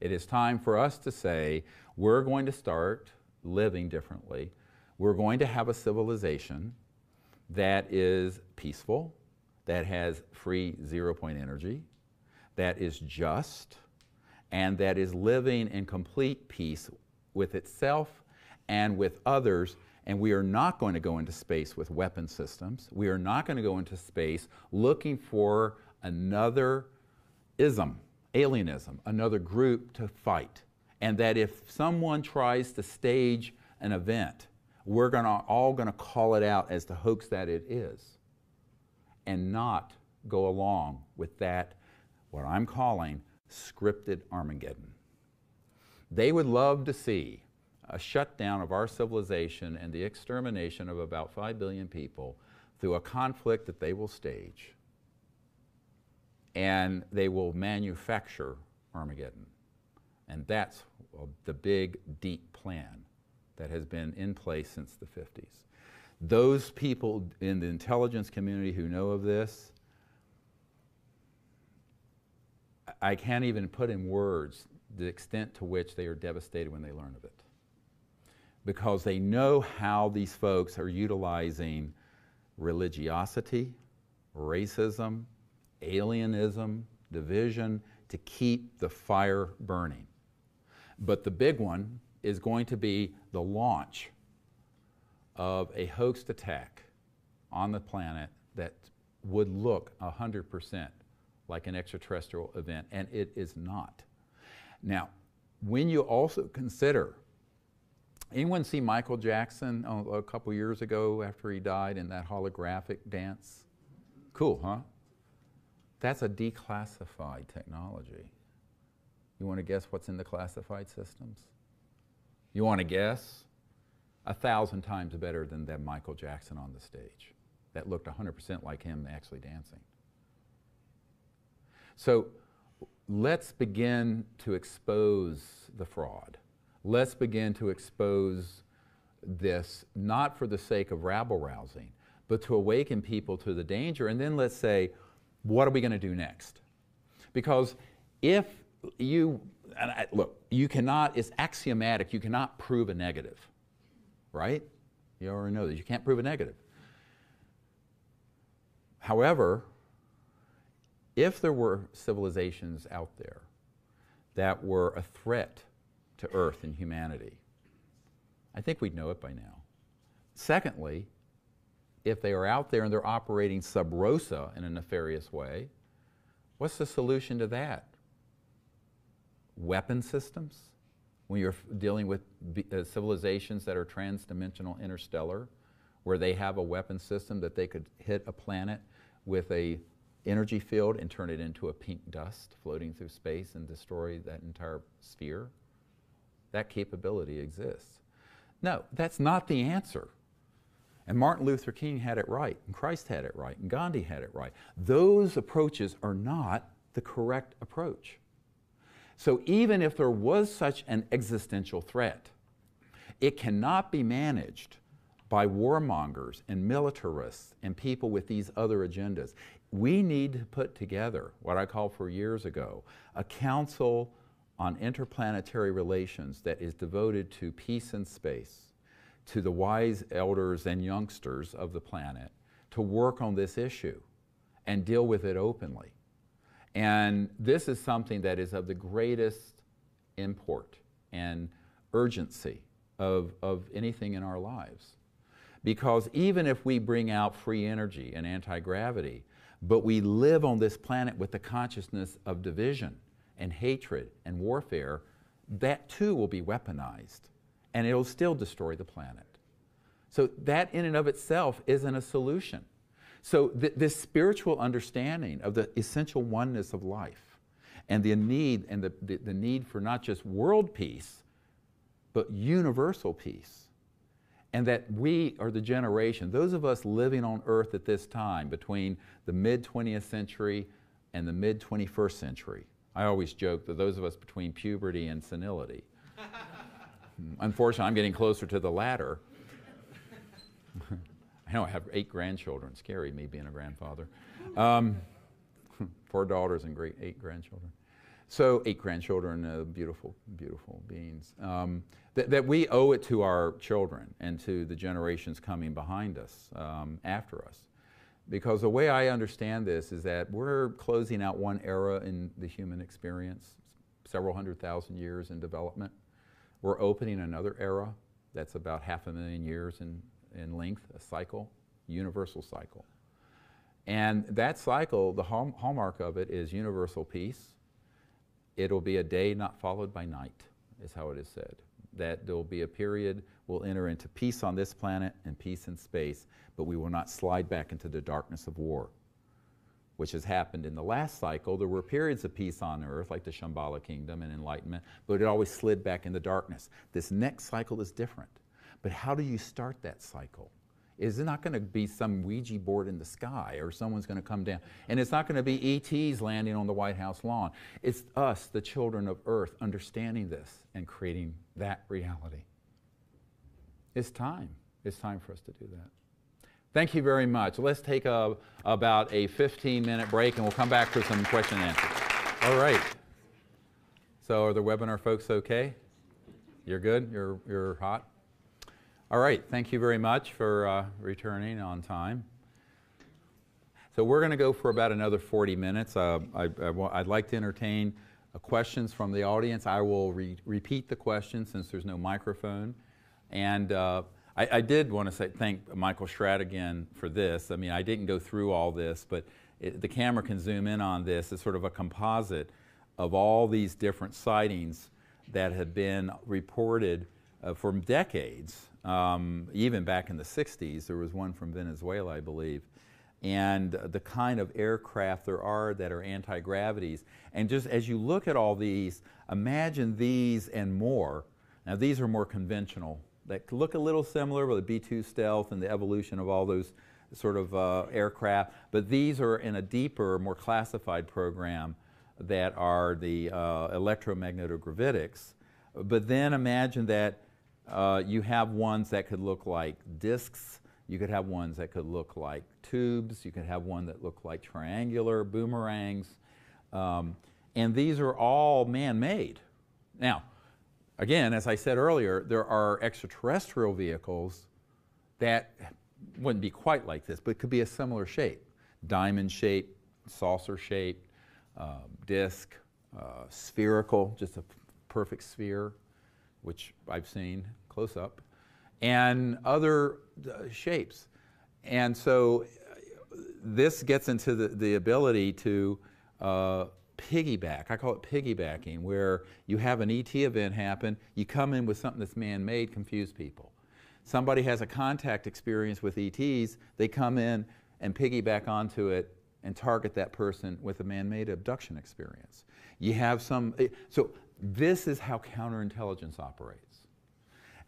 It is time for us to say, we're going to start living differently. We're going to have a civilization that is peaceful, that has free zero-point energy, that is just, and that is living in complete peace with itself and with others. And we are not going to go into space with weapon systems. We are not going to go into space looking for another ism, alienism, another group to fight. And that if someone tries to stage an event, we're all going to call it out as the hoax that it is, and not go along with that, what I'm calling scripted Armageddon. They would love to see a shutdown of our civilization and the extermination of about 5 billion people through a conflict that they will stage. And they will manufacture Armageddon. And that's the big, deep plan that has been in place since the 50s. Those people in the intelligence community who know of this, I can't even put in words the extent to which they are devastated when they learn of it. Because they know how these folks are utilizing religiosity, racism, alienism, division to keep the fire burning. But the big one is going to be the launch of a hoaxed attack on the planet that would look 100% like an extraterrestrial event, and it is not. Now, when you also consider, anyone see Michael Jackson a couple years ago after he died in that holographic dance? Cool, huh? That's a declassified technology. You want to guess what's in the classified systems? You want to guess? 1,000 times better than that Michael Jackson on the stage. That looked 100% like him actually dancing. So let's begin to expose the fraud. Let's begin to expose this, not for the sake of rabble-rousing, but to awaken people to the danger. And then let's say, what are we going to do next? Because if you, look, you cannot, it's axiomatic, you cannot prove a negative, right? You already know that you can't prove a negative. However, if there were civilizations out there that were a threat to Earth and humanity, I think we'd know it by now. Secondly, if they are out there and they're operating sub rosa in a nefarious way, what's the solution to that? Weapon systems? When you're dealing with civilizations that are trans-dimensional interstellar, where they have a weapon system that they could hit a planet with a energy field and turn it into a pink dust floating through space and destroy that entire sphere? That capability exists. No, that's not the answer. And Martin Luther King had it right, and Christ had it right, and Gandhi had it right. Those approaches are not the correct approach. So even if there was such an existential threat, it cannot be managed by warmongers and militarists and people with these other agendas. We need to put together what I called for years ago a council on interplanetary relations that is devoted to peace and space, to the wise elders and youngsters of the planet to work on this issue and deal with it openly. And this is something that is of the greatest import and urgency of anything in our lives. Because even if we bring out free energy and anti-gravity, but we live on this planet with the consciousness of division and hatred and warfare, that too will be weaponized. And it'll still destroy the planet. So that in and of itself isn't a solution. So this spiritual understanding of the essential oneness of life and the need for not just world peace, but universal peace. And that we are the generation, those of us living on Earth at this time between the mid-20th century and the mid-21st century. I always joke that those of us between puberty and senility. Unfortunately, I'm getting closer to the latter. I know I have 8 grandchildren. Scary, me being a grandfather. 4 daughters and 8 grandchildren. So 8 grandchildren, beautiful, beautiful beings. That we owe it to our children and to the generations coming behind us, after us. Because the way I understand this is that we're closing out one era in the human experience, several 100,000 years in development. We're opening another era that's about 500,000 years in length, a cycle, universal cycle. And that cycle, the hallmark of it is universal peace. It'll be a day not followed by night, is how it is said. That there will be a period, we'll enter into peace on this planet and peace in space, but we will not slide back into the darkness of war, which has happened in the last cycle. There were periods of peace on Earth, like the Shambhala Kingdom and Enlightenment, but it always slid back into darkness. This next cycle is different. But how do you start that cycle? It's not going to be some Ouija board in the sky or someone's going to come down. And it's not going to be ETs landing on the White House lawn. It's us, the children of Earth, understanding this and creating that reality. It's time. It's time for us to do that. Thank you very much. Let's take about a 15-minute break and we'll come back for some question and answers. All right. So are the webinar folks okay? You're good? You're hot? All right, thank you very much for returning on time. So we're going to go for about another 40 minutes. I'd like to entertain questions from the audience. I will repeat the question since there's no microphone. And I did want to thank Michael Schratt again for this. I mean, I didn't go through all this, but the camera can zoom in on this. It's sort of a composite of all these different sightings that have been reported for decades. Even back in the 60s, there was one from Venezuela, I believe. And the kind of aircraft there are that are anti-gravities. And just as you look at all these, imagine these and more. Now these are more conventional, that look a little similar with the B-2 stealth and the evolution of all those sort of aircraft. But these are in a deeper, more classified program that are the electromagnetogravitics. But then imagine that you have ones that could look like discs, you could have ones that could look like tubes, you could have one that look like triangular boomerangs, and these are all man-made. Now, again, as I said earlier, there are extraterrestrial vehicles that wouldn't be quite like this, but could be a similar shape. Diamond shape, saucer shape, disc, spherical, just a perfect sphere, which I've seen close up, and other shapes. And so this gets into the ability to piggyback. I call it piggybacking, where you have an ET event happen, you come in with something that's man-made, confuse people. Somebody has a contact experience with ETs, they come in and piggyback onto it and target that person with a man-made abduction experience. You have some, so this is how counterintelligence operates.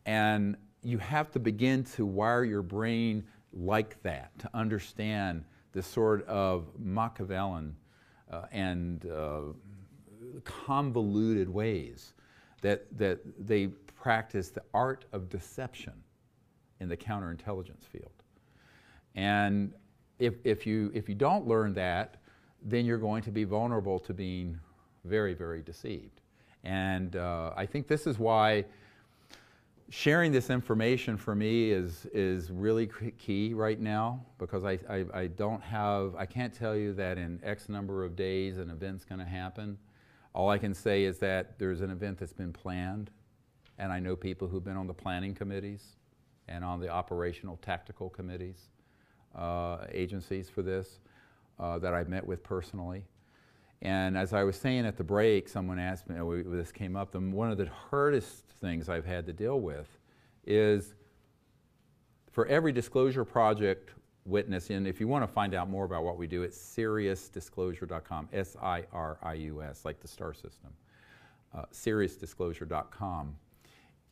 And you have to begin to wire your brain like that to understand the sort of Machiavellian and convoluted ways that they practice the art of deception in the counterintelligence field. And if you don't learn that, then you're going to be vulnerable to being very, very deceived. And I think this is why sharing this information for me is really key right now, because I can't tell you that in X number of days an event's going to happen. All I can say is that there's an event that's been planned, and I know people who've been on the planning committees and on the operational tactical committees, agencies for this, that I've met with personally. And as I was saying at the break, someone asked me, this came up, one of the hardest things I've had to deal with is for every disclosure project witness, and if you want to find out more about what we do, it's SiriusDisclosure.com, S-I-R-I-U-S, like the star system, SiriusDisclosure.com.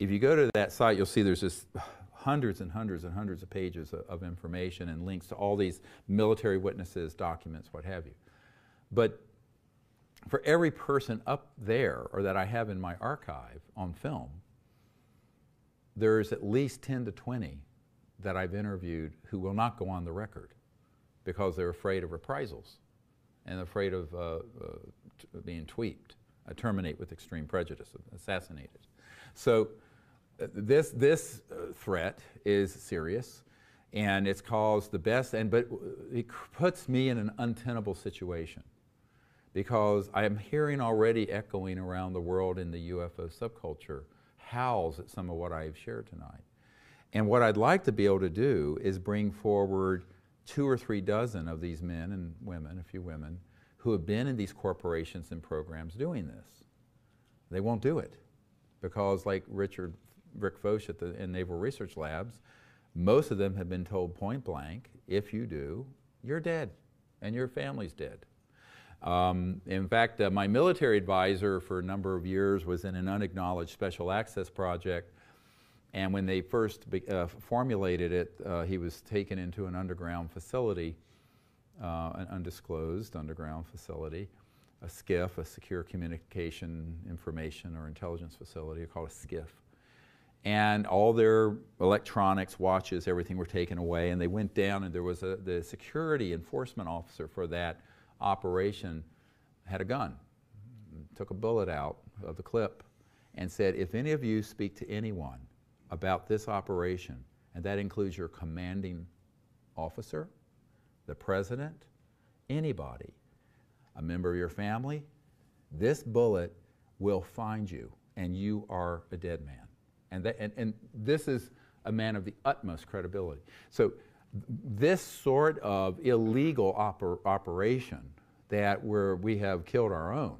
If you go to that site, you'll see there's just hundreds and hundreds and hundreds of pages of information and links to all these military witnesses, documents, what have you. But for every person up there, or that I have in my archive on film, there's at least 10 to 20 that I've interviewed who will not go on the record because they're afraid of reprisals and afraid of being tweaked terminate with extreme prejudice, assassinated. So this threat is serious, and it's caused the best, but it puts me in an untenable situation, because I am hearing already echoing around the world in the UFO subculture howls at some of what I've shared tonight. And what I'd like to be able to do is bring forward 2 or 3 dozen of these men and women, a few women, who have been in these corporations and programs doing this. They won't do it, because like Rick Foch in Naval Research Labs, most of them have been told point blank, if you do, you're dead, and your family's dead. In fact, my military advisor for a number of years was in an unacknowledged special access project, and when they first formulated it, he was taken into an underground facility, an undisclosed underground facility, a SCIF, a secure communication information or intelligence facility, called a SCIF. And all their electronics, watches, everything were taken away, and they went down, and there was the security enforcement officer for that operation had a gun, took a bullet out of the clip, and said, if any of you speak to anyone about this operation, and that includes your commanding officer, the president, anybody, a member of your family, this bullet will find you, and you are a dead man. And this is a man of the utmost credibility. So this sort of illegal operation that we have killed our own,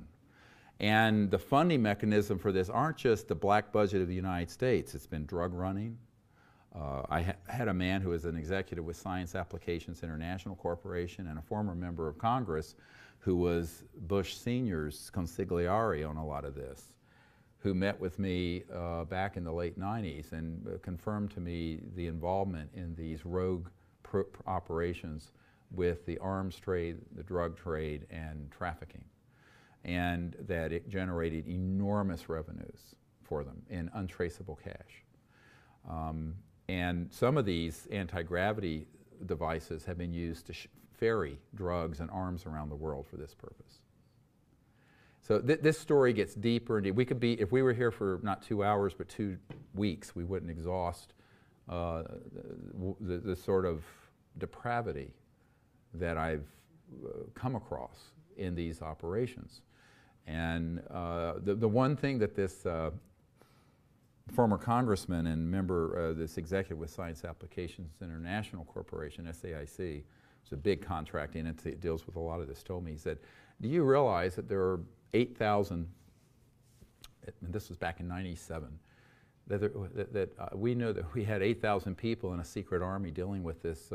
and the funding mechanism for this aren't just the black budget of the United States. It's been drug running. I had a man who was an executive with Science Applications International Corporation and a former member of Congress who was Bush Sr.'s consigliere on a lot of this, who met with me back in the late 90s and confirmed to me the involvement in these rogue operations with the arms trade, the drug trade, and trafficking, and that it generated enormous revenues for them in untraceable cash. And some of these anti-gravity devices have been used to ferry drugs and arms around the world for this purpose. So this story gets deeper and deeper. We could be, if we were here for not 2 hours but 2 weeks, we wouldn't exhaust the sort of depravity that I've come across in these operations. And the one thing that this former congressman and member, this executive with Science Applications International Corporation, SAIC, it's a big contracting entity that deals with a lot of this, told me, he said, do you realize that there are 8,000, and this was back in '97, we know that we had 8,000 people in a secret army dealing with this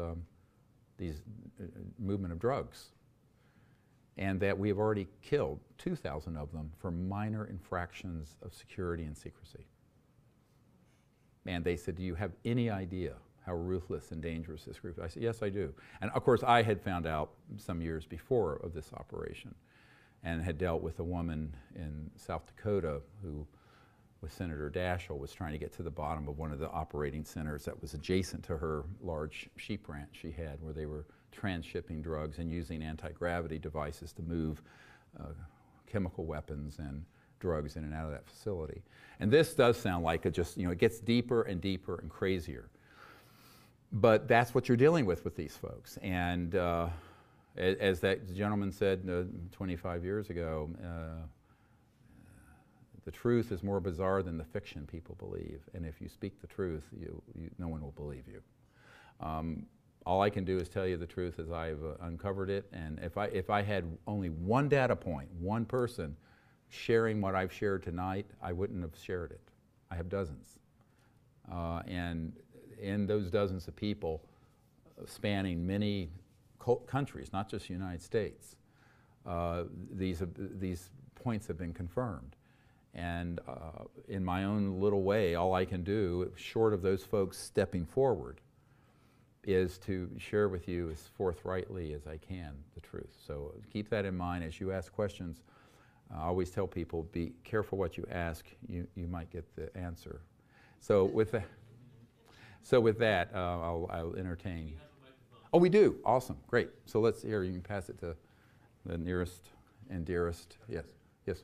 movement of drugs, and that we have already killed 2,000 of them for minor infractions of security and secrecy. And they said, do you have any idea how ruthless and dangerous this group is? I said, yes, I do. And of course, I had found out some years before of this operation and had dealt with a woman in South Dakota who, with Senator Daschle, was trying to get to the bottom of one of the operating centers that was adjacent to her large sheep ranch she had, where they were transshipping drugs and using anti-gravity devices to move chemical weapons and drugs in and out of that facility. And this does sound like it gets deeper and deeper and crazier. But that's what you're dealing with these folks. And as that gentleman said 25 years ago, the truth is more bizarre than the fiction people believe. And if you speak the truth, no one will believe you. All I can do is tell you the truth as I've uncovered it. And if I had only one data point, one person sharing what I've shared tonight, I wouldn't have shared it. I have dozens. And in those dozens of people spanning many countries, not just the United States, these points have been confirmed. And in my own little way, all I can do, short of those folks stepping forward, is to share with you as forthrightly as I can the truth. So keep that in mind as you ask questions. I always tell people, be careful what you ask, you might get the answer. So with that, I'll entertain. Oh, we do? Awesome, great. So let's hear, you can pass it to the nearest and dearest. Yes, yes.